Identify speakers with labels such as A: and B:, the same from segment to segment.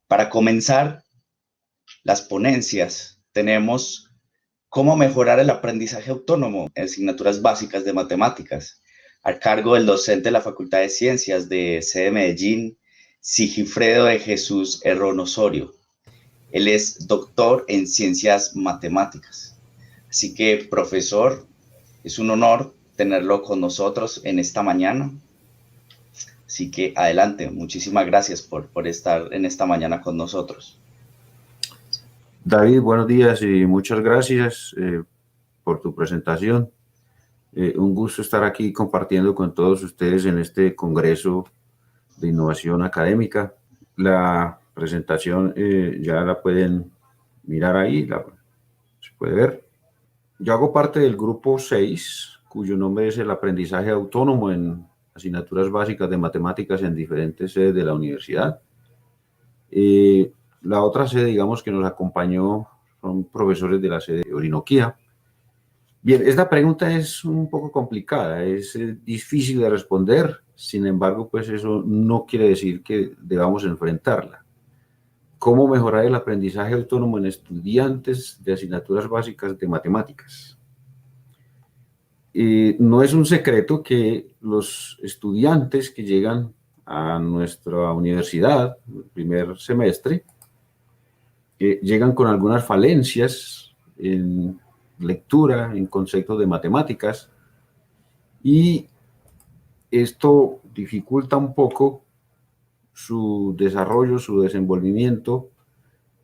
A: Para comenzar las ponencias, tenemos cómo mejorar el aprendizaje autónomo en asignaturas básicas de matemáticas, a cargo del docente de la Facultad de Ciencias de sede Medellín, Sigifredo de Jesús Herrón Osorio. Él es doctor en ciencias matemáticas. Así que, profesor, es un honor tenerlo con nosotros en esta mañana. Así que adelante, muchísimas gracias por estar en esta mañana con nosotros.
B: David, buenos días y muchas gracias por tu presentación. Un gusto estar aquí compartiendo con todos ustedes en este Congreso de Innovación Académica. La presentación ya la pueden mirar ahí, se puede ver. Yo hago parte del grupo 6, cuyo nombre es el aprendizaje autónomo en asignaturas básicas de matemáticas en diferentes sedes de la universidad. La otra sede, digamos, que nos acompañó son profesores de la sede de Orinoquía. Bien, esta pregunta es un poco complicada, es difícil de responder, sin embargo, pues eso no quiere decir que debamos enfrentarla. ¿Cómo mejorar el aprendizaje autónomo en estudiantes de asignaturas básicas de matemáticas? No es un secreto que los estudiantes que llegan a nuestra universidad, el primer semestre, llegan con algunas falencias en lectura, en conceptos de matemáticas, y esto dificulta un poco su desarrollo, su desenvolvimiento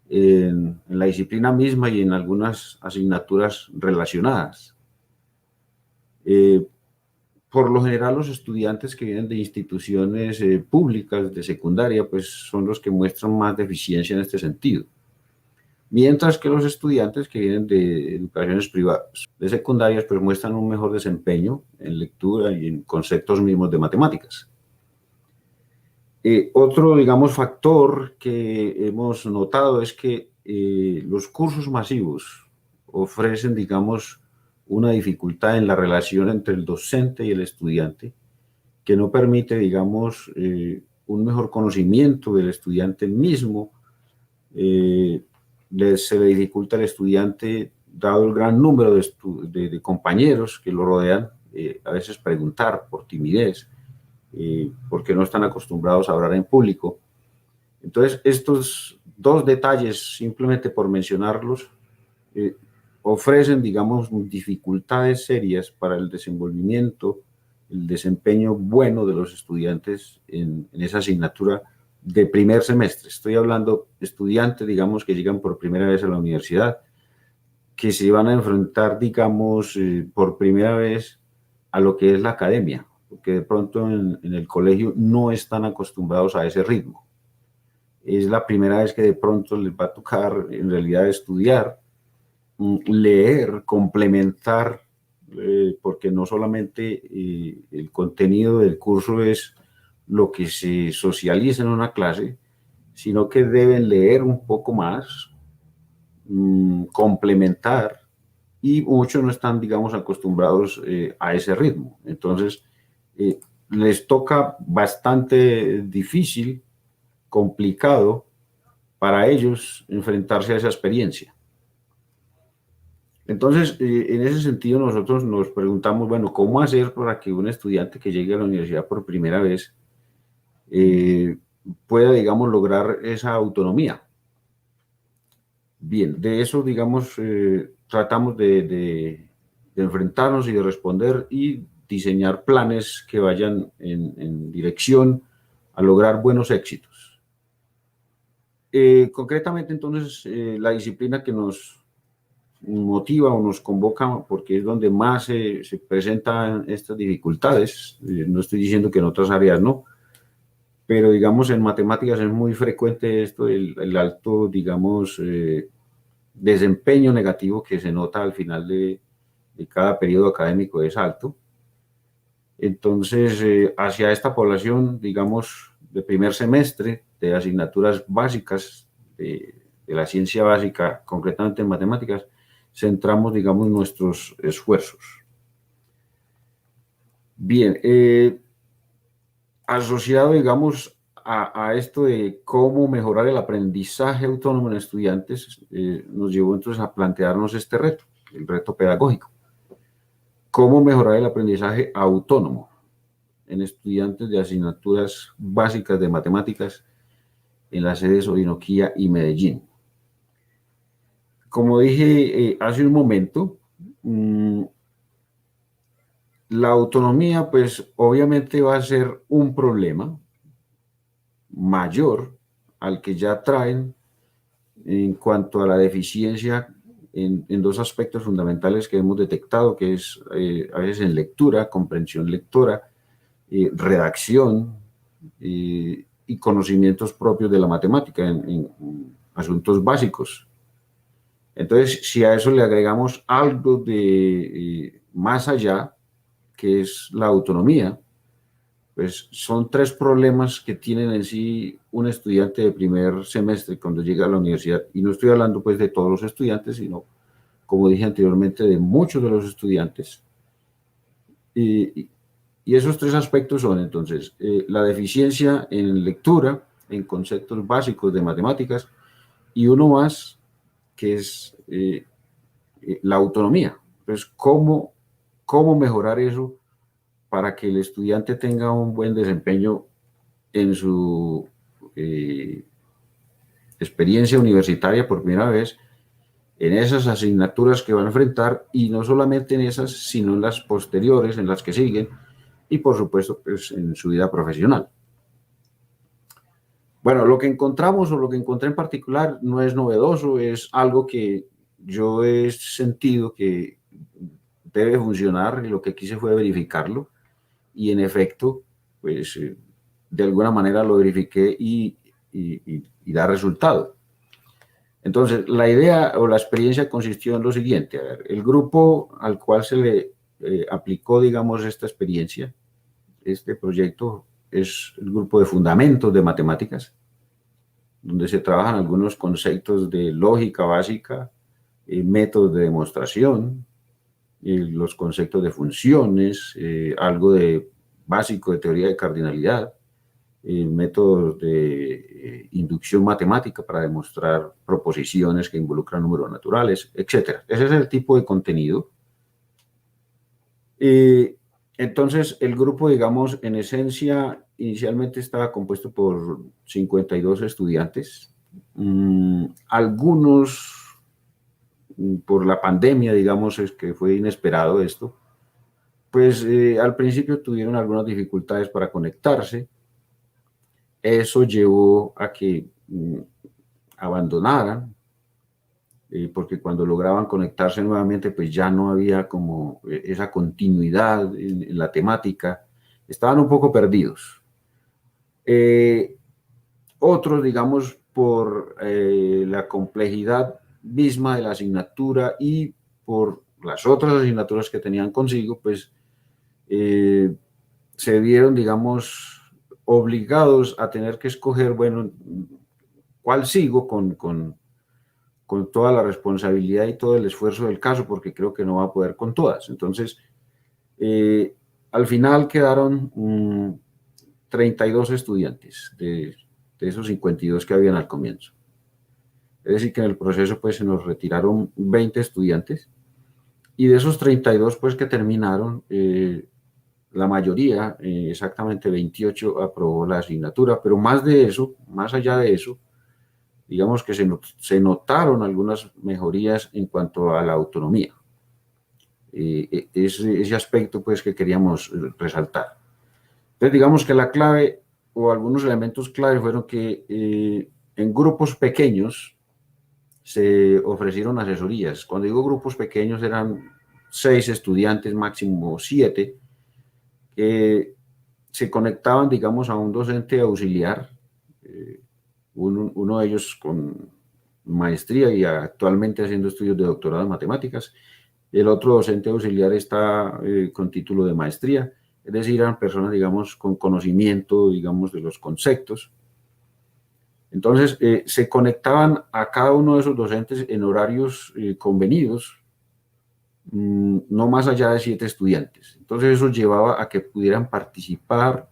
B: en la disciplina misma y en algunas asignaturas relacionadas. Por lo general, los estudiantes que vienen de instituciones públicas de secundaria, pues son los que muestran más deficiencia en este sentido. Mientras que los estudiantes que vienen de educaciones privadas, de secundarias, pues muestran un mejor desempeño en lectura y en conceptos mismos de matemáticas. Otro, digamos, factor que hemos notado es que los cursos masivos ofrecen, digamos, una dificultad en la relación entre el docente y el estudiante que no permite, digamos, un mejor conocimiento del estudiante mismo. Se le dificulta al estudiante, dado el gran número de compañeros que lo rodean, a veces preguntar por timidez, porque no están acostumbrados a hablar en público. Entonces, estos dos detalles, simplemente por mencionarlos, ofrecen, digamos, dificultades serias para el desenvolvimiento, el desempeño bueno de los estudiantes en esa asignatura de primer semestre. Estoy hablando de estudiantes, digamos, que llegan por primera vez a la universidad, que se van a enfrentar, digamos, por primera vez a lo que es la academia, porque de pronto en el colegio no están acostumbrados a ese ritmo. Es la primera vez que de pronto les va a tocar en realidad estudiar, leer, complementar, porque no solamente el contenido del curso es lo que se socializa en una clase, sino que deben leer un poco más, complementar, y muchos no están, digamos, acostumbrados a ese ritmo. Entonces, les toca bastante difícil, complicado para ellos enfrentarse a esa experiencia. Entonces, en ese sentido, nosotros nos preguntamos, bueno, ¿cómo hacer para que un estudiante que llegue a la universidad por primera vez pueda, digamos, lograr esa autonomía? Bien, de eso, digamos, tratamos de enfrentarnos y de responder y diseñar planes que vayan en dirección a lograr buenos éxitos. Concretamente, entonces, la disciplina que nos motiva o nos convoca, porque es donde más se presentan estas dificultades, no estoy diciendo que en otras áreas no, pero digamos en matemáticas es muy frecuente esto, el alto, digamos, desempeño negativo que se nota al final de cada periodo académico es alto. Entonces, hacia esta población, digamos, de primer semestre, de asignaturas básicas de la ciencia básica, concretamente en matemáticas, centramos, digamos, nuestros esfuerzos. Bien, asociado, digamos, a esto de cómo mejorar el aprendizaje autónomo en estudiantes, nos llevó entonces a plantearnos este reto, el reto pedagógico. ¿Cómo mejorar el aprendizaje autónomo en estudiantes de asignaturas básicas de matemáticas en las sedes Orinoquía y Medellín? Como dije hace un momento, la autonomía, pues obviamente va a ser un problema mayor al que ya traen en cuanto a la deficiencia en dos aspectos fundamentales que hemos detectado, que es a veces en lectura, comprensión lectora, redacción y conocimientos propios de la matemática en asuntos básicos. Entonces, si a eso le agregamos algo de más allá, que es la autonomía, pues son tres problemas que tienen en sí un estudiante de primer semestre cuando llega a la universidad. Y no estoy hablando pues de todos los estudiantes, sino, como dije anteriormente, de muchos de los estudiantes. Y esos tres aspectos son entonces la deficiencia en lectura, en conceptos básicos de matemáticas, y uno más que es la autonomía. Entonces, ¿cómo mejorar eso para que el estudiante tenga un buen desempeño en su experiencia universitaria por primera vez, en esas asignaturas que va a enfrentar, y no solamente en esas, sino en las posteriores, en las que siguen, y por supuesto pues, en su vida profesional? Bueno, lo que encontramos o lo que encontré en particular no es novedoso, es algo que yo he sentido que debe funcionar y lo que quise fue verificarlo y en efecto, pues de alguna manera lo verifiqué y da resultado. Entonces, la idea o la experiencia consistió en lo siguiente. A ver, el grupo al cual se le aplicó, digamos, esta experiencia, este proyecto, es el grupo de fundamentos de matemáticas, donde se trabajan algunos conceptos de lógica básica, métodos de demostración, los conceptos de funciones, algo de básico de teoría de cardinalidad, métodos de inducción matemática para demostrar proposiciones que involucran números naturales, etc. Ese es el tipo de contenido. Entonces, el grupo, digamos, en esencia, inicialmente estaba compuesto por 52 estudiantes. Algunos, por la pandemia, digamos, es que fue inesperado esto, pues al principio tuvieron algunas dificultades para conectarse. Eso llevó a que abandonaran, porque cuando lograban conectarse nuevamente, pues ya no había como esa continuidad en la temática, estaban un poco perdidos. Otros, digamos, por la complejidad misma de la asignatura y por las otras asignaturas que tenían consigo, pues se vieron, digamos, obligados a tener que escoger, bueno, ¿cuál sigo con toda la responsabilidad y todo el esfuerzo del caso? Porque creo que no va a poder con todas. Entonces, al final quedaron 32 estudiantes de esos 52 que habían al comienzo. Es decir, que en el proceso pues se nos retiraron 20 estudiantes y de esos 32 pues que terminaron, la mayoría, exactamente 28, aprobó la asignatura, pero más de eso, más allá de eso, digamos que se notaron algunas mejorías en cuanto a la autonomía. Ese aspecto pues que queríamos resaltar. Entonces digamos que la clave o algunos elementos clave fueron que en grupos pequeños se ofrecieron asesorías. Cuando digo grupos pequeños eran 6 estudiantes, máximo 7, se conectaban, digamos, a un docente auxiliar, uno de ellos con maestría y actualmente haciendo estudios de doctorado en matemáticas. El otro docente auxiliar está con título de maestría, es decir, eran personas, digamos, con conocimiento, digamos, de los conceptos. Entonces, se conectaban a cada uno de esos docentes en horarios convenidos, no más allá de 7 estudiantes. Entonces, eso llevaba a que pudieran participar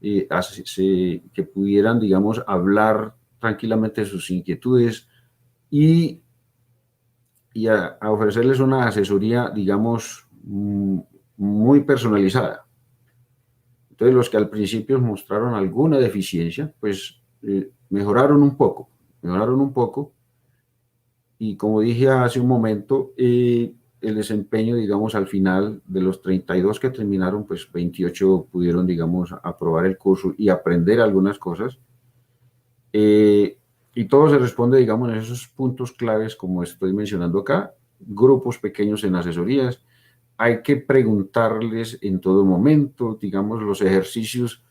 B: que pudieran, digamos, hablar tranquilamente de sus inquietudes y a ofrecerles una asesoría, digamos, muy personalizada. Entonces, los que al principio mostraron alguna deficiencia, pues mejoraron un poco, y como dije hace un momento, el desempeño, digamos, al final de los 32 que terminaron, pues 28 pudieron, digamos, aprobar el curso y aprender algunas cosas. Y todo se responde, digamos, en esos puntos claves, como estoy mencionando acá: grupos pequeños en asesorías, hay que preguntarles en todo momento, digamos, los ejercicios,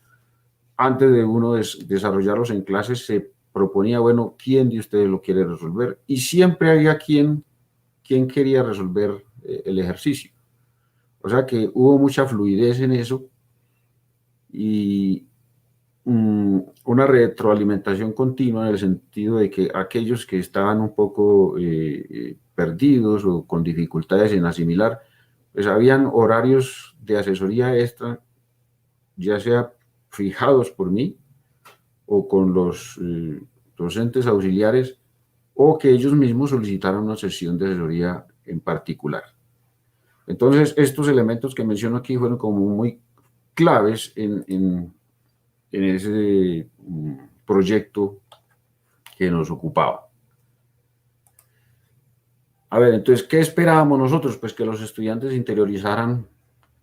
B: antes de uno desarrollarlos en clases, se proponía, bueno, ¿quién de ustedes lo quiere resolver? Y siempre había quien quería resolver el ejercicio. O sea que hubo mucha fluidez en eso y una retroalimentación continua, en el sentido de que aquellos que estaban un poco perdidos o con dificultades en asimilar, pues habían horarios de asesoría extra, ya sea fijados por mí o con los docentes auxiliares, o que ellos mismos solicitaran una sesión de asesoría en particular. Entonces, estos elementos que menciono aquí fueron como muy claves en ese proyecto que nos ocupaba. A ver, entonces, ¿qué esperábamos nosotros? Pues que los estudiantes interiorizaran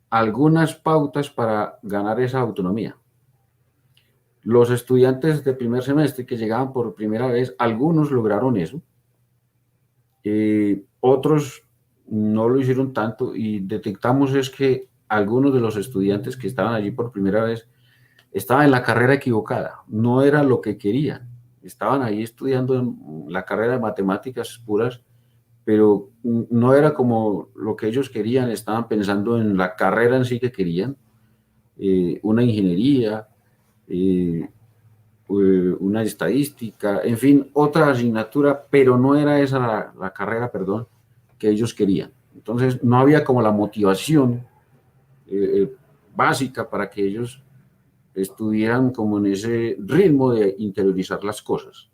B: algunas pautas para ganar esa autonomía. Los estudiantes de primer semestre que llegaban por primera vez, algunos lograron eso, otros no lo hicieron tanto, y detectamos es que algunos de los estudiantes que estaban allí por primera vez estaban en la carrera equivocada, no era lo que querían, estaban ahí estudiando la carrera de matemáticas puras, pero no era como lo que ellos querían, estaban pensando en la carrera en sí que querían, una ingeniería, una estadística, en fin, otra asignatura, pero no era esa la carrera, perdón, que ellos querían. Entonces no había como la motivación básica para que ellos estuvieran como en ese ritmo de interiorizar las cosas.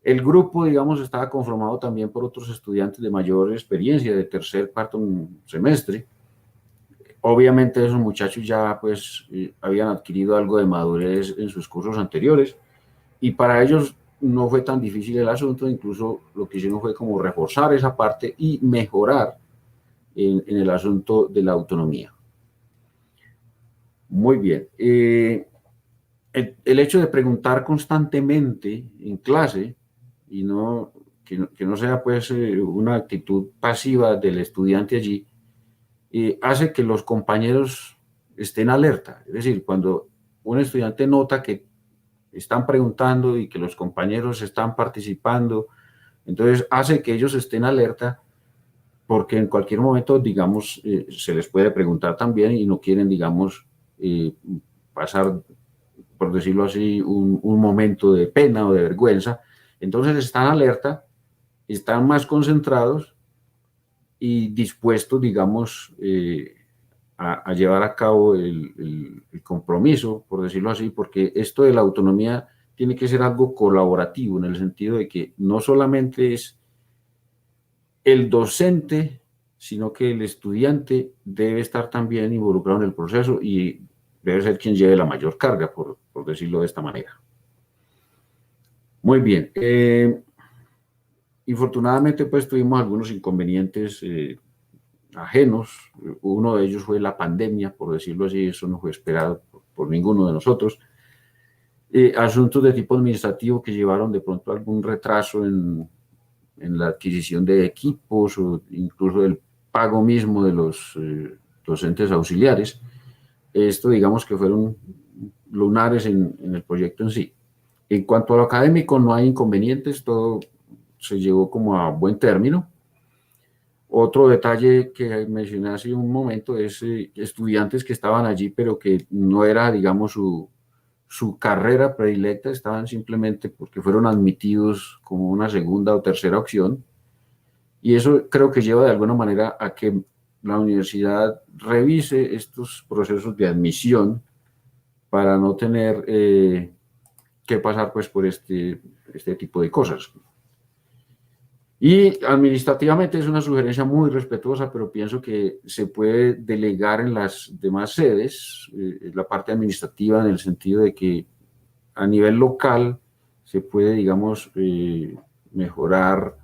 B: El grupo, digamos, estaba conformado también por otros estudiantes de mayor experiencia, de tercer, cuarto semestre. Obviamente esos muchachos ya pues habían adquirido algo de madurez en sus cursos anteriores, y para ellos no fue tan difícil el asunto, incluso lo que hicieron fue como reforzar esa parte y mejorar en el asunto de la autonomía. Muy bien. El hecho de preguntar constantemente en clase, y que no sea pues una actitud pasiva del estudiante allí, hace que los compañeros estén alerta. Es decir, cuando un estudiante nota que están preguntando y que los compañeros están participando, entonces hace que ellos estén alerta, porque en cualquier momento, digamos, se les puede preguntar también y no quieren, digamos, pasar, por decirlo así, un momento de pena o de vergüenza. Entonces están alerta, están más concentrados y dispuestos, digamos, a llevar a cabo el compromiso, por decirlo así, porque esto de la autonomía tiene que ser algo colaborativo, en el sentido de que no solamente es el docente, sino que el estudiante debe estar también involucrado en el proceso y debe ser quien lleve la mayor carga, por decirlo de esta manera. Muy bien. Infortunadamente, pues tuvimos algunos inconvenientes ajenos. Uno de ellos fue la pandemia, por decirlo así. Eso no fue esperado por ninguno de nosotros. Asuntos de tipo administrativo que llevaron de pronto algún retraso en la adquisición de equipos o incluso el pago mismo de los docentes auxiliares. Esto, digamos, que fueron lunares en el proyecto en sí. En cuanto a lo académico, no hay inconvenientes, todo se llevó como a buen término. Otro detalle que mencioné hace un momento es estudiantes que estaban allí, pero que no era, digamos, su carrera predilecta, estaban simplemente porque fueron admitidos como una segunda o tercera opción. Y eso creo que lleva de alguna manera a que la universidad revise estos procesos de admisión para no tener que pasar pues por este tipo de cosas. Y administrativamente es una sugerencia muy respetuosa, pero pienso que se puede delegar en las demás sedes, la parte administrativa, en el sentido de que a nivel local se puede, digamos, mejorar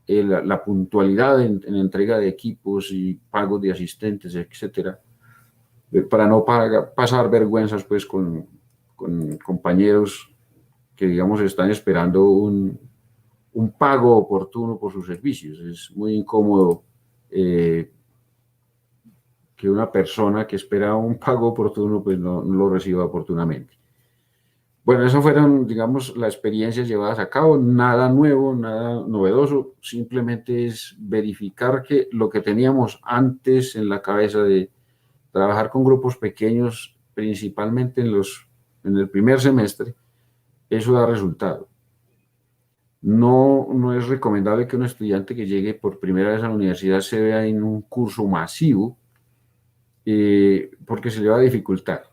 B: la puntualidad en entrega de equipos y pagos de asistentes, etcétera, para no pasar vergüenzas pues con compañeros que, digamos, están esperando un pago oportuno por sus servicios. Es muy incómodo que una persona que espera un pago oportuno pues no lo reciba oportunamente. Bueno, esas fueron, digamos, las experiencias llevadas a cabo, nada nuevo, nada novedoso, simplemente es verificar que lo que teníamos antes en la cabeza de trabajar con grupos pequeños, principalmente en el primer semestre, eso da resultado. No es recomendable que un estudiante que llegue por primera vez a la universidad se vea en un curso masivo, porque se le va a dificultar.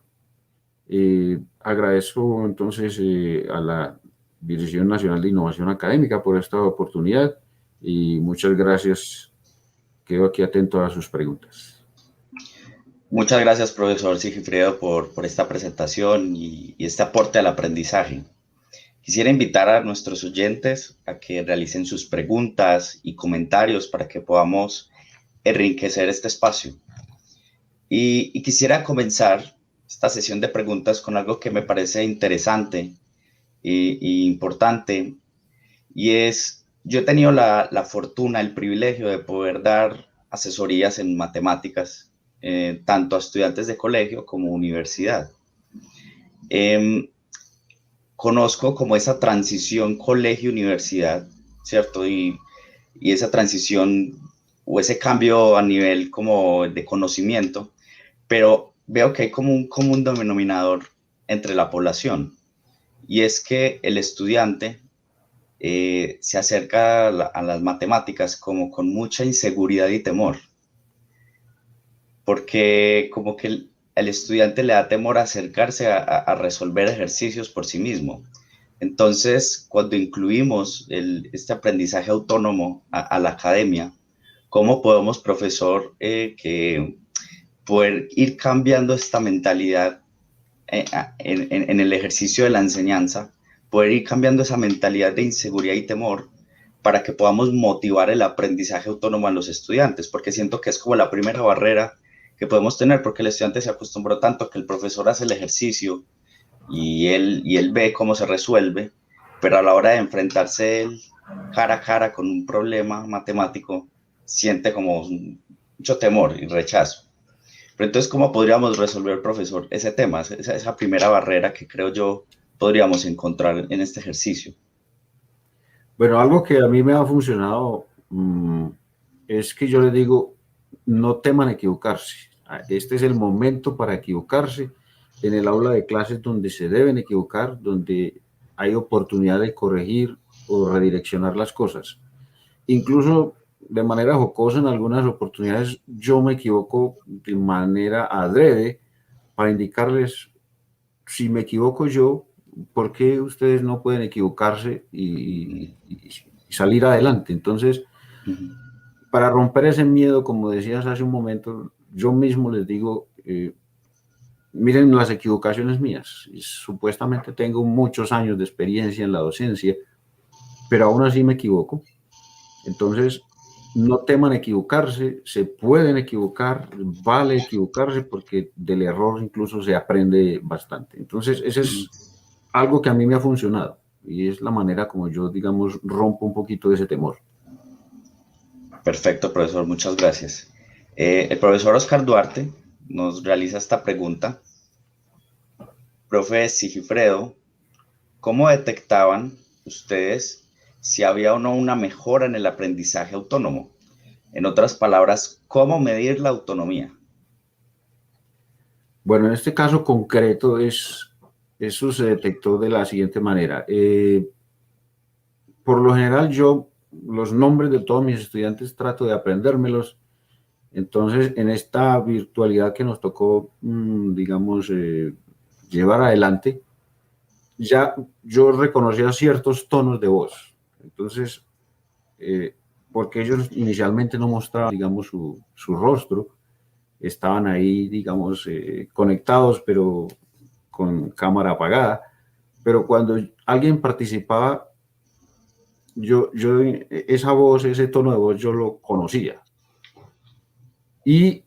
B: Agradezco entonces a la Dirección Nacional de Innovación Académica por esta oportunidad y muchas gracias. Quedo aquí atento a sus preguntas.
A: Muchas gracias, profesor Sigifredo, por esta presentación y este aporte al aprendizaje. Quisiera invitar a nuestros oyentes a que realicen sus preguntas y comentarios para que podamos enriquecer este espacio. Y quisiera comenzar esta sesión de preguntas con algo que me parece interesante y importante, y es, yo he tenido la fortuna, el privilegio de poder dar asesorías en matemáticas, tanto a estudiantes de colegio como universidad. Conozco como esa transición colegio-universidad, ¿cierto? Y esa transición o ese cambio a nivel como de conocimiento, pero veo que hay como un común denominador entre la población, y es que el estudiante se acerca a las matemáticas como con mucha inseguridad y temor, porque como que el estudiante le da temor a acercarse a resolver ejercicios por sí mismo. Entonces, cuando incluimos este aprendizaje autónomo a la academia, ¿cómo podemos, profesor, que poder ir cambiando esta mentalidad en el ejercicio de la enseñanza, poder ir cambiando esa mentalidad de inseguridad y temor para que podamos motivar el aprendizaje autónomo a los estudiantes? Porque siento que es como la primera barrera que podemos tener, porque el estudiante se acostumbró tanto a que el profesor hace el ejercicio y él ve cómo se resuelve, pero a la hora de enfrentarse él cara a cara con un problema matemático, siente como mucho temor y rechazo. Pero entonces, ¿cómo podríamos resolver, profesor, ese tema, esa primera barrera que creo yo podríamos encontrar en este ejercicio?
B: Bueno, algo que a mí me ha funcionado es que yo les digo, no teman equivocarse. Este es el momento para equivocarse en el aula de clases donde se deben equivocar, donde hay oportunidad de corregir o redireccionar las cosas. Incluso de manera jocosa en algunas oportunidades yo me equivoco de manera adrede para indicarles, si me equivoco yo, ¿por qué ustedes no pueden equivocarse y salir adelante? Entonces, para romper ese miedo, como decías hace un momento, yo mismo les digo, miren las equivocaciones mías. Y supuestamente tengo muchos años de experiencia en la docencia, pero aún así me equivoco. Entonces, no teman equivocarse, se pueden equivocar, vale equivocarse porque del error incluso se aprende bastante. Entonces, ese es algo que a mí me ha funcionado y es la manera como yo, digamos, rompo un poquito de ese temor.
A: Perfecto, profesor, muchas gracias. El profesor Oscar Duarte nos realiza esta pregunta. Profe Sigifredo, ¿cómo detectaban ustedes si había o no una mejora en el aprendizaje autónomo? En otras palabras, ¿cómo medir la autonomía?
B: Bueno, en este caso concreto eso se detectó de la siguiente manera. Por lo general yo los nombres de todos mis estudiantes trato de aprendérmelos. Entonces, en esta virtualidad que nos tocó, digamos, llevar adelante, ya yo reconocía ciertos tonos de voz. Entonces, porque ellos inicialmente no mostraban, digamos, su rostro, estaban ahí, digamos, conectados, pero con cámara apagada. Pero cuando alguien participaba, esa voz, ese tono de voz, yo lo conocía. Y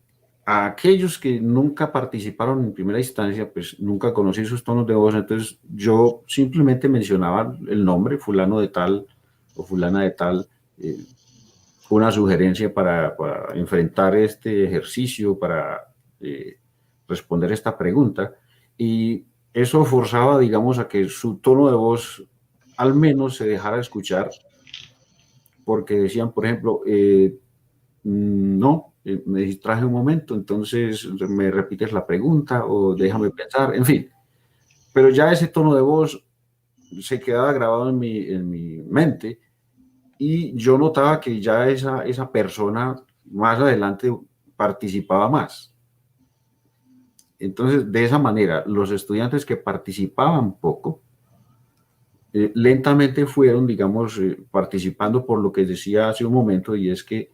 B: a aquellos que nunca participaron en primera instancia, pues nunca conocí sus tonos de voz, entonces yo simplemente mencionaba el nombre, fulano de tal o fulana de tal, una sugerencia para enfrentar este ejercicio, para responder esta pregunta, y eso forzaba, digamos, a que su tono de voz al menos se dejara escuchar, porque decían, por ejemplo, no, me distraje un momento, entonces me repites la pregunta o déjame pensar, en fin. Pero ya ese tono de voz se quedaba grabado en mi mente y yo notaba que ya esa persona más adelante participaba más. Entonces, de esa manera, los estudiantes que participaban poco, lentamente fueron, digamos, participando por lo que decía hace un momento, y es que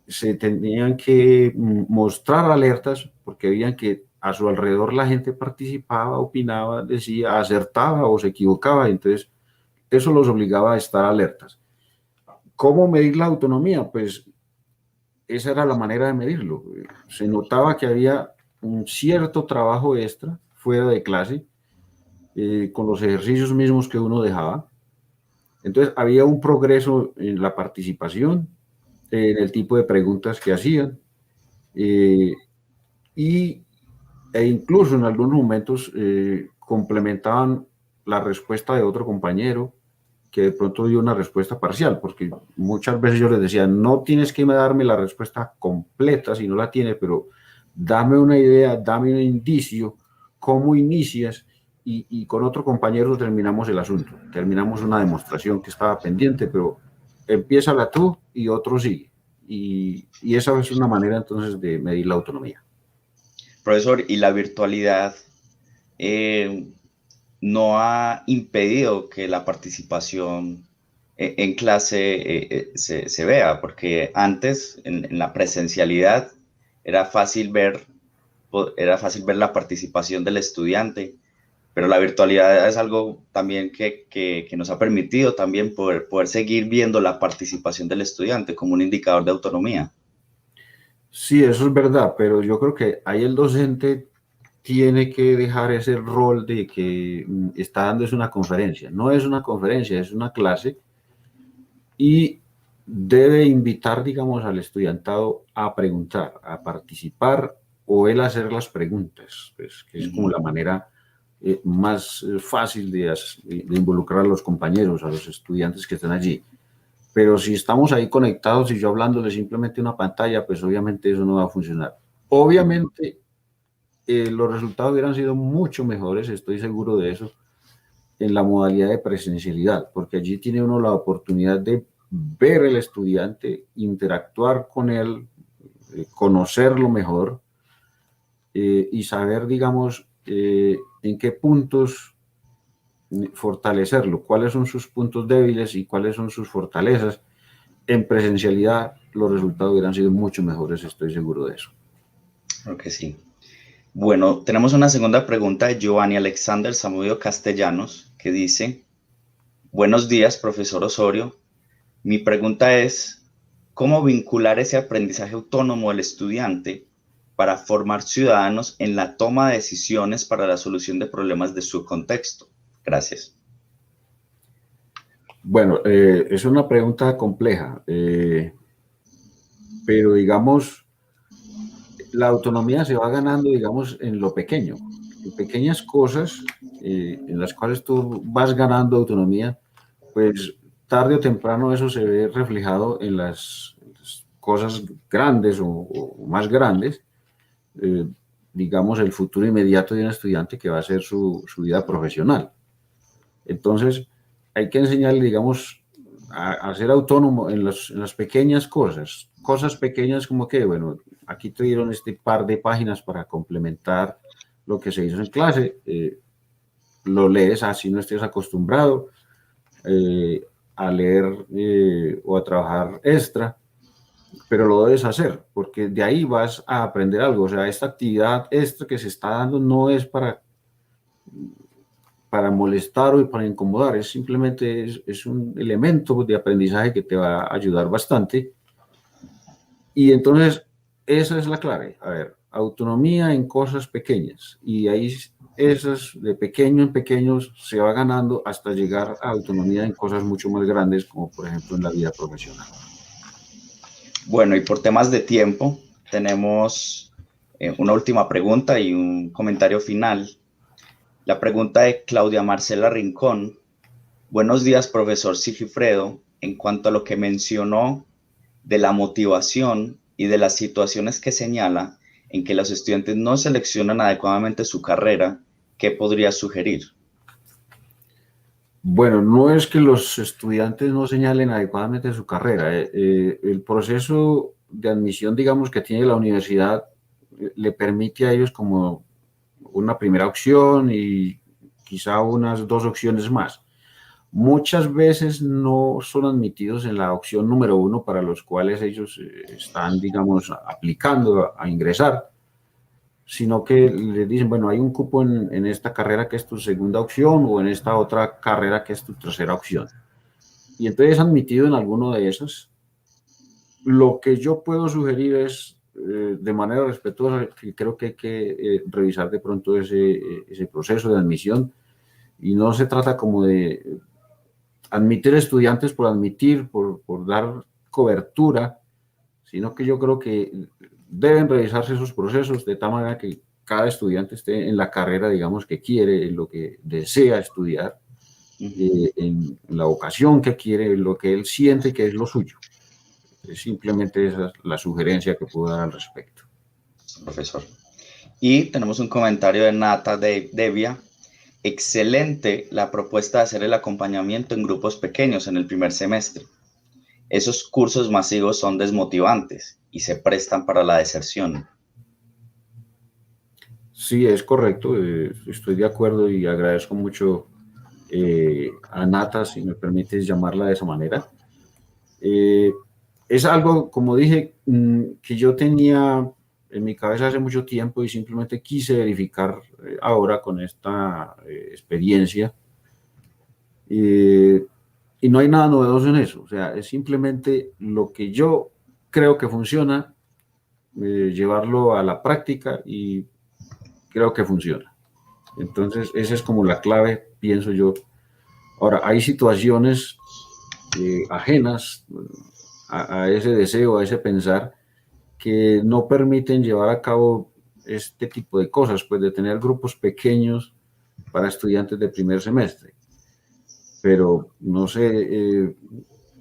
B: se tenían que mostrar alertas porque veían que a su alrededor la gente participaba, opinaba, decía, acertaba o se equivocaba. Entonces, eso los obligaba a estar alertas. ¿Cómo medir la autonomía? Pues esa era la manera de medirlo. Se notaba que había un cierto trabajo extra fuera de clase, con los ejercicios mismos que uno dejaba. Entonces, había un progreso en la participación, en el tipo de preguntas que hacían, e incluso en algunos momentos complementaban la respuesta de otro compañero que de pronto dio una respuesta parcial, porque muchas veces yo les decía, no tienes que darme la respuesta completa si no la tienes, pero dame una idea, dame un indicio, cómo inicias, y con otro compañero terminamos el asunto, terminamos una demostración que estaba pendiente, pero empiézala tú y otro sigue. Y esa es una manera entonces de medir la autonomía.
A: Profesor, ¿y la virtualidad no ha impedido que la participación en clase se vea? Porque antes, en la presencialidad, era fácil ver la participación del estudiante, pero la virtualidad es algo también que nos ha permitido también poder seguir viendo la participación del estudiante como un indicador de autonomía.
B: Sí, eso es verdad, pero yo creo que ahí el docente tiene que dejar ese rol de que está dando es una conferencia. No es una conferencia, es una clase, y debe invitar, digamos, al estudiantado a preguntar, a participar, o él hacer las preguntas, pues, que es como la manera más fácil de involucrar a los compañeros, a los estudiantes que están allí. Pero si estamos ahí conectados y yo hablándole simplemente una pantalla, pues obviamente eso no va a funcionar. Obviamente los resultados hubieran sido mucho mejores, estoy seguro de eso, en la modalidad de presencialidad, porque allí tiene uno la oportunidad de ver al estudiante, interactuar con él, conocerlo mejor, y saber, digamos, en qué puntos fortalecerlo, cuáles son sus puntos débiles y cuáles son sus fortalezas. En presencialidad los resultados hubieran sido mucho mejores, estoy seguro de eso.
A: Creo que sí. Bueno, tenemos una segunda pregunta de Giovanni Alexander Zamudio Castellanos, que dice: buenos días, profesor Osorio. Mi pregunta es, ¿cómo vincular ese aprendizaje autónomo del estudiante para formar ciudadanos en la toma de decisiones para la solución de problemas de su contexto? Gracias.
B: Bueno, es una pregunta compleja, pero digamos, la autonomía se va ganando, digamos, en lo pequeño, en pequeñas cosas en las cuales tú vas ganando autonomía, pues tarde o temprano eso se ve reflejado en las cosas grandes o más grandes, eh, digamos, el futuro inmediato de un estudiante que va a ser su vida profesional. Entonces, hay que enseñarle, digamos, a ser autónomo en las pequeñas cosas pequeñas como que, bueno, aquí te dieron este par de páginas para complementar lo que se hizo en clase, lo lees así no estés acostumbrado a leer o a trabajar extra, pero lo debes hacer, porque de ahí vas a aprender algo. O sea, esta actividad extra que se está dando no es para molestar o para incomodar, es simplemente es un elemento de aprendizaje que te va a ayudar bastante. Y entonces, esa es la clave. A ver, autonomía en cosas pequeñas. Y ahí esas de pequeño en pequeños se va ganando hasta llegar a autonomía en cosas mucho más grandes, como por ejemplo en la vida profesional.
A: Bueno, y por temas de tiempo, tenemos una última pregunta y un comentario final. La pregunta de Claudia Marcela Rincón. Buenos días, profesor Sigifredo. En cuanto a lo que mencionó de la motivación y de las situaciones que señala en que los estudiantes no seleccionan adecuadamente su carrera, ¿qué podría sugerir?
B: Bueno, no es que los estudiantes no señalen adecuadamente su carrera. El proceso de admisión, digamos, que tiene la universidad le permite a ellos como una primera opción y quizá unas dos opciones más. Muchas veces no son admitidos en la opción número uno para los cuales ellos están, digamos, aplicando a ingresar, sino que les dicen, bueno, hay un cupo en esta carrera que es tu segunda opción o en esta otra carrera que es tu tercera opción. Y entonces es admitido en alguno de esos. Lo que yo puedo sugerir es, de manera respetuosa, que creo que hay que revisar de pronto ese proceso de admisión y no se trata como de admitir estudiantes por admitir, por dar cobertura, sino que yo creo que deben revisarse esos procesos de tal manera que cada estudiante esté en la carrera, digamos, que quiere, en lo que desea estudiar, en la vocación que quiere, en lo que él siente que es lo suyo. Simplemente esa es la sugerencia que puedo dar al respecto.
A: Profesor. Y tenemos un comentario de Nata Devia. Excelente la propuesta de hacer el acompañamiento en grupos pequeños en el primer semestre. Esos cursos masivos son desmotivantes y se prestan para la deserción.
B: Sí, es correcto. Estoy de acuerdo y agradezco mucho a Nata, si me permites llamarla de esa manera. Es algo, como dije, que yo tenía en mi cabeza hace mucho tiempo y simplemente quise verificar ahora con esta experiencia. Y no hay nada novedoso en eso. O sea, es simplemente lo que yo creo que funciona, llevarlo a la práctica y creo que funciona. Entonces, esa es como la clave, pienso yo. Ahora, hay situaciones ajenas a ese deseo, a ese pensar, que no permiten llevar a cabo este tipo de cosas, pues de tener grupos pequeños para estudiantes de primer semestre. Pero no sé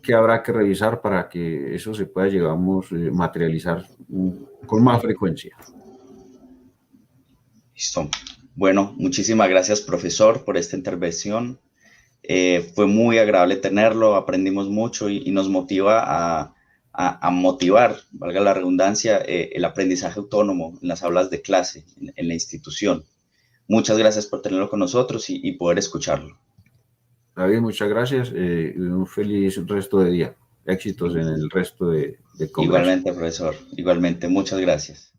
B: qué habrá que revisar para que eso se pueda, digamos, materializar con más frecuencia.
A: Listo. Bueno, muchísimas gracias, profesor, por esta intervención. Fue muy agradable tenerlo, aprendimos mucho y nos motiva a motivar, valga la redundancia, el aprendizaje autónomo en las aulas de clase, en la institución. Muchas gracias por tenerlo con nosotros y poder escucharlo.
B: David, muchas gracias. Un feliz resto de día. Éxitos en el resto de congreso.
A: Igualmente, profesor. Igualmente, muchas gracias.